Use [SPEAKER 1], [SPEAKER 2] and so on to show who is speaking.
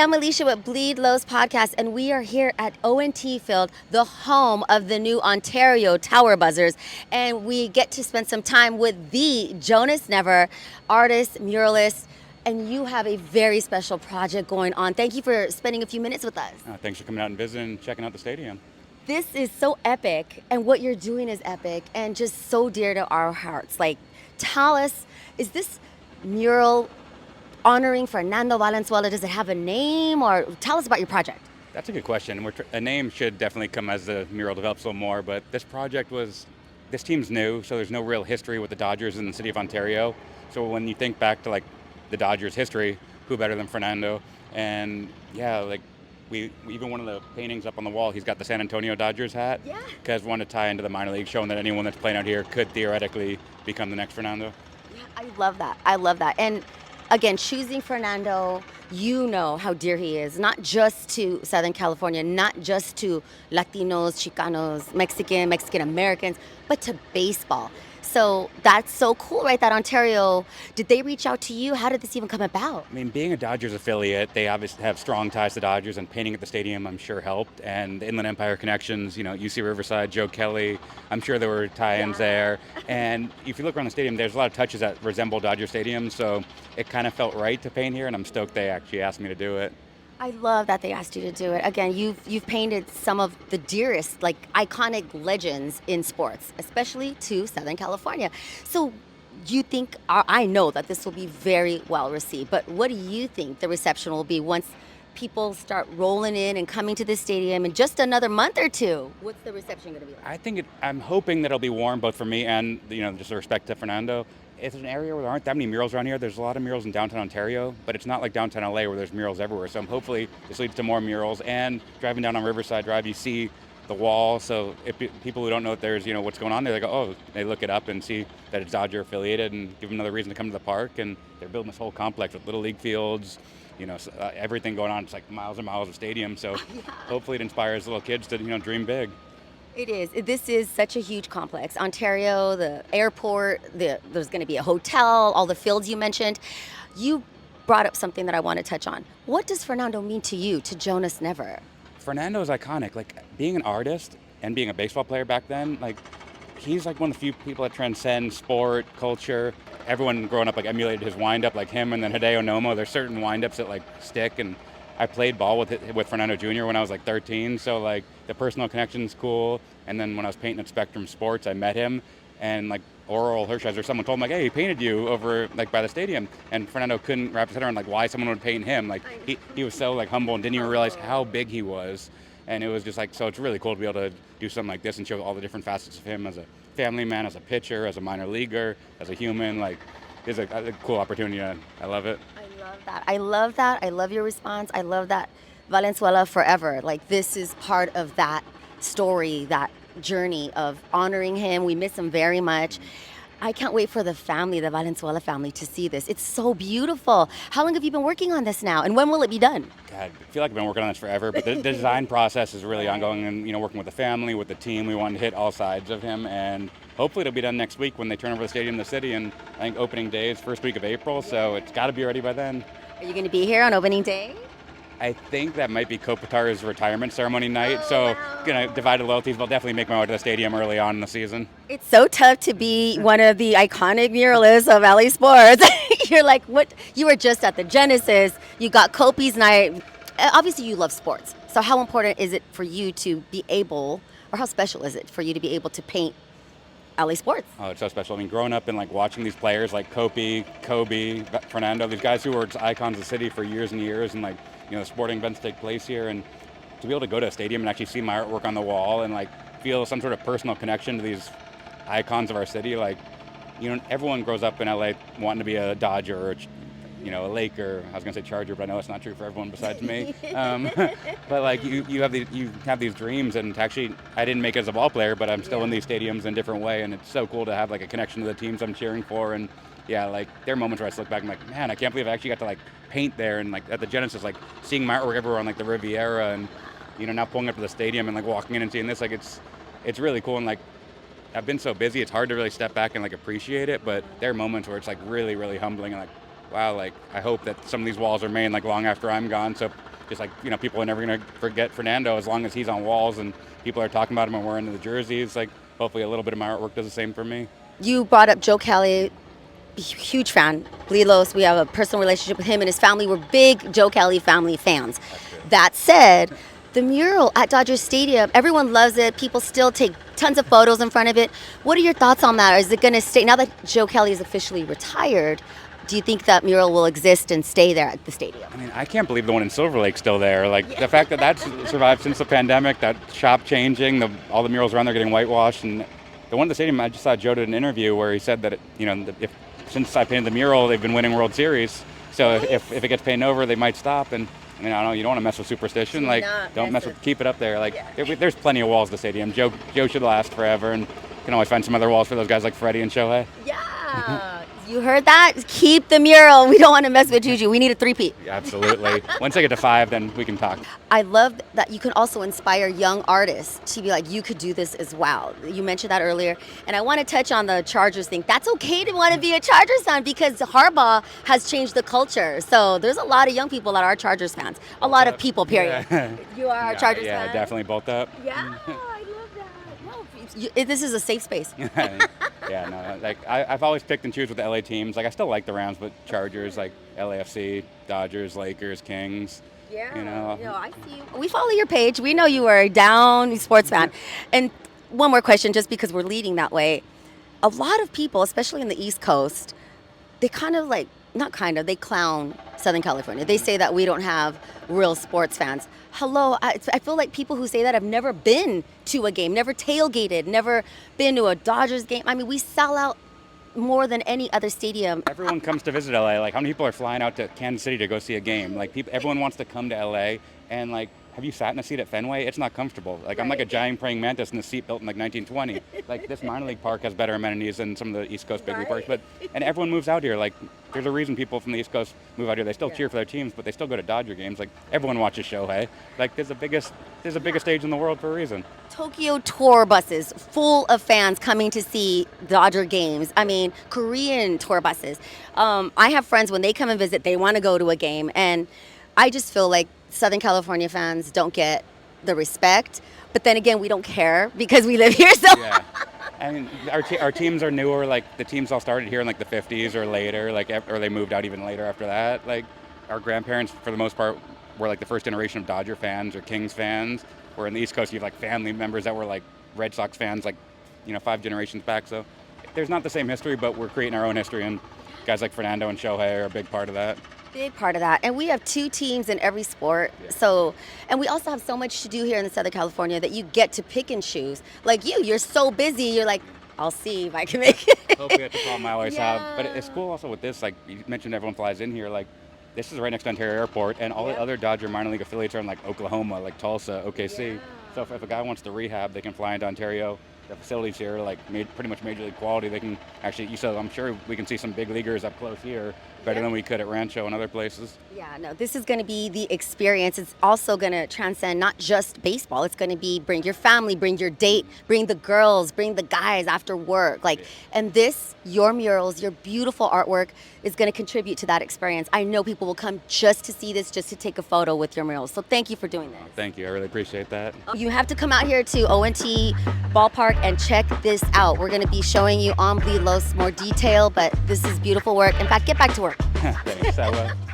[SPEAKER 1] I'm Alysha with Bleed Lows Podcast, and we are here at ONT Field, the home of the new Ontario Tower Buzzers. And we get to spend some time with the Jonas Never, artist, muralist, and you have a very special project going on. Thank you for spending a few minutes with us.
[SPEAKER 2] Thanks for coming out and visiting and checking out the stadium.
[SPEAKER 1] This is so epic, and what you're doing is epic and just so dear to our hearts. Like, tell us, is this mural honoring Fernando Valenzuela? Does it have a name, or tell us about your project?
[SPEAKER 2] That's a good question. A name should definitely come as the mural develops a little more, but this team's new, so there's no real history with the Dodgers in the city of Ontario. So when you think back to like the Dodgers history, who better than Fernando? And yeah, like we even one of the paintings up on the wall, he's got the San Antonio Dodgers hat.
[SPEAKER 1] Yeah.
[SPEAKER 2] Because we wanted to tie into the minor league, showing that anyone that's playing out here could theoretically become the next Fernando.
[SPEAKER 1] Yeah, I love that. I love that. And again, choosing Fernando, you know how dear he is, not just to Southern California, not just to Latinos, Chicanos, Mexican Americans, but to baseball. So that's so cool, right? That Ontario, did they reach out to you? How did this even come about?
[SPEAKER 2] I mean, being a Dodgers affiliate, they obviously have strong ties to Dodgers, and painting at the stadium, I'm sure, helped. And the Inland Empire connections, UC Riverside, Joe Kelly, I'm sure there were tie-ins there. And if you look around the stadium, there's a lot of touches that resemble Dodger Stadium, so it kind of felt right to paint here, and I'm stoked they actually asked me to do it.
[SPEAKER 1] I love that they asked you to do it. Again, you've painted some of the dearest, like iconic legends in sports, especially to Southern California. So do you think, I know that this will be very well received, but what do you think the reception will be once people start rolling in and coming to the stadium in just another month or two? What's the reception going to be like?
[SPEAKER 2] I'm hoping that it'll be warm both for me and, just a respect to Fernando. It's an area where there aren't that many murals around here. There's a lot of murals in downtown Ontario, but it's not like downtown LA where there's murals everywhere. So hopefully this leads to more murals. And driving down on Riverside Drive, you see the wall. So if people who don't know that there's, what's going on there, they go, oh, they look it up and see that it's Dodger affiliated and give them another reason to come to the park. And they're building this whole complex with Little League fields, everything going on. It's like miles and miles of stadium. So hopefully it inspires little kids to, dream big.
[SPEAKER 1] It is. This is such a huge complex. Ontario, the airport, there's going to be a hotel, all the fields you mentioned. You brought up something that I want to touch on. What does Fernando mean to you, to Jonas Never?
[SPEAKER 2] Fernando is iconic. Like, being an artist and being a baseball player back then, like, he's like one of the few people that transcend sport, culture. Everyone growing up like emulated his wind-up, like him and then Hideo Nomo. There's certain wind-ups that like stick, and I played ball with Fernando Jr. when I was like 13, so like the personal connection's cool. And then when I was painting at Spectrum Sports, I met him, and like Oral Hershiser, someone told him like, hey, he painted you over like by the stadium, and Fernando couldn't wrap his head around like why someone would paint him. Like he was so like humble and didn't even realize how big he was, and it was just like, so it's really cool to be able to do something like this and show all the different facets of him as a family man, as a pitcher, as a minor leaguer, as a human. Like, it's a cool opportunity. I love it.
[SPEAKER 1] I love that. I love your response. I love that. Valenzuela forever. Like, this is part of that story, that journey of honoring him. We miss him very much. I can't wait for the family, the Valenzuela family, to see this. It's so beautiful. How long have you been working on this now, and when will it be done?
[SPEAKER 2] God, I feel like I've been working on this forever, but the design process is really ongoing, and working with the family, with the team, we want to hit all sides of him, and hopefully it'll be done next week when they turn over the stadium in the city, and I think opening day is first week of April, so it's got to be ready by then.
[SPEAKER 1] Are you going to be here on opening day?
[SPEAKER 2] I think that might be Kopitar's retirement ceremony night, so gonna divide the loyalties, but I'll definitely make my way to the stadium early on in the season.
[SPEAKER 1] It's so tough to be one of the iconic muralists of LA sports. You're like, what? You were just at the Genesis. You got Kopi's night. Obviously, you love sports. So how important is it for you to be able, or how special is it for you to be able to paint LA sports?
[SPEAKER 2] Oh, it's so special. I mean, growing up and like watching these players like Kobe, Fernando, these guys who were just icons of the city for years and years, and like, sporting events take place here, and to be able to go to a stadium and actually see my artwork on the wall and like feel some sort of personal connection to these icons of our city. Like, everyone grows up in LA wanting to be a Dodger or a Laker. I was gonna say Charger, but I know it's not true for everyone besides me. But like you have these dreams, and actually I didn't make it as a ball player, but I'm still in these stadiums in a different way, and it's so cool to have like a connection to the teams I'm cheering for. And yeah, like there are moments where I just look back and I'm like, man, I can't believe I actually got to like paint there, and like at the Genesis, like seeing my artwork everywhere on like the Riviera, and now pulling up to the stadium and like walking in and seeing this, like it's really cool. And like I've been so busy, it's hard to really step back and like appreciate it, but there are moments where it's like really, really humbling, and like, wow, like I hope that some of these walls remain like long after I'm gone, so just like, people are never going to forget Fernando as long as he's on walls and people are talking about him and wearing the jerseys. Like, hopefully a little bit of my artwork does the same for me.
[SPEAKER 1] You brought up Joe Kelly, huge fan. Lilos, we have a personal relationship with him and his family. We're big Joe Kelly family fans. That said, the mural at Dodger Stadium, everyone loves it. People still take tons of photos in front of it. What are your thoughts on that? Is it going to stay, now that Joe Kelly is officially retired, do you think that mural will exist and stay there at the stadium?
[SPEAKER 2] I mean, I can't believe the one in Silver Lake's still there. Like, the fact that that's survived since the pandemic, that shop changing, all the murals around there getting whitewashed. And the one at the stadium, I just saw Joe did an interview where he said that, since I painted the mural, they've been winning World Series. So if it gets painted over, they might stop. And I don't know, you don't want to mess with superstition. Like, don't mess with, keep it up there. Like, there's plenty of walls at the stadium. Joe should last forever, and you can always find some other walls for those guys like Freddie and Shohei.
[SPEAKER 1] Yeah, you heard that? Keep the mural. We don't want to mess with Juju. We need a three-peat.
[SPEAKER 2] Yeah, absolutely. Once I get to 5, then we can talk.
[SPEAKER 1] I love that you can also inspire young artists to be like, you could do this as well. You mentioned that earlier. And I want to touch on the Chargers thing. That's okay to want to be a Chargers fan because Harbaugh has changed the culture. So there's a lot of young people that are Chargers fans. A lot of people, period.
[SPEAKER 2] Yeah.
[SPEAKER 1] You are a Chargers fan?
[SPEAKER 2] Yeah, definitely both up.
[SPEAKER 1] Yeah, I love that. No, this is a safe space.
[SPEAKER 2] Yeah, no, like I've always picked and choose with the LA teams. Like, I still like the Rams, but Chargers, like LAFC, Dodgers, Lakers, Kings.
[SPEAKER 1] Yeah, I see you. We follow your page. We know you are a down sports fan. And one more question, just because we're leading that way. A lot of people, especially in the East Coast, they they clown Southern California. They say that we don't have real sports fans. Hello, I feel like people who say that have never been to a game, never tailgated, never been to a Dodgers game. I mean, we sell out more than any other stadium.
[SPEAKER 2] Everyone comes to visit LA. Like, how many people are flying out to Kansas City to go see a game? Like, everyone wants to come to LA, and like, have you sat in a seat at Fenway? It's not comfortable. Like, I'm like a giant praying mantis in a seat built in like 1920. Like, this minor league park has better amenities than some of the East Coast big league parks. And everyone moves out here. Like, there's a reason people from the East Coast move out here. They still cheer for their teams, but they still go to Dodger games. Like, everyone watches Shohei. Like, there's the biggest stage in the world for a reason.
[SPEAKER 1] Tokyo tour buses full of fans coming to see Dodger games. I mean, Korean tour buses. I have friends, when they come and visit, they want to go to a game. And I just feel like Southern California fans don't get the respect. But then again, we don't care because we live here. So
[SPEAKER 2] yeah. I mean, our teams are newer. Like, the teams all started here in like the 50s or later, or they moved out even later after that. Like, our grandparents, for the most part, were like the first generation of Dodger fans or Kings fans. Where in the East Coast, you have like family members that were like Red Sox fans, like, 5 generations back. So there's not the same history, but we're creating our own history, and guys like Fernando and Shohei are a big part of that.
[SPEAKER 1] Big part of that. And we have 2 teams in every sport. So, and we also have so much to do here in Southern California that you get to pick and choose. Like you're so busy, you're like, I'll see if I can make it.
[SPEAKER 2] Hope we have the problem I always have. But it's cool also with this, like you mentioned, everyone flies in here. Like, this is right next to Ontario Airport, and all the other Dodger minor league affiliates are in like Oklahoma, like Tulsa, OKC. So if a guy wants to rehab, they can fly into Ontario. The facilities here are like pretty much major league quality. They can actually, so I'm sure we can see some big leaguers up close here better than we could at Rancho and other places.
[SPEAKER 1] Yeah, no, this is going to be the experience. It's also going to transcend not just baseball. It's going to be bring your family, bring your date, bring the girls, bring the guys after work. Like, and this, your murals, your beautiful artwork is going to contribute to that experience. I know people will come just to see this, just to take a photo with your murals. So thank you for doing this.
[SPEAKER 2] Thank you. I really appreciate that.
[SPEAKER 1] You have to come out here to ONT Ballpark and check this out. We're going to be showing you on Bleedlos more detail, but this is beautiful work. In fact, get back to work.
[SPEAKER 2] Thanks. I will.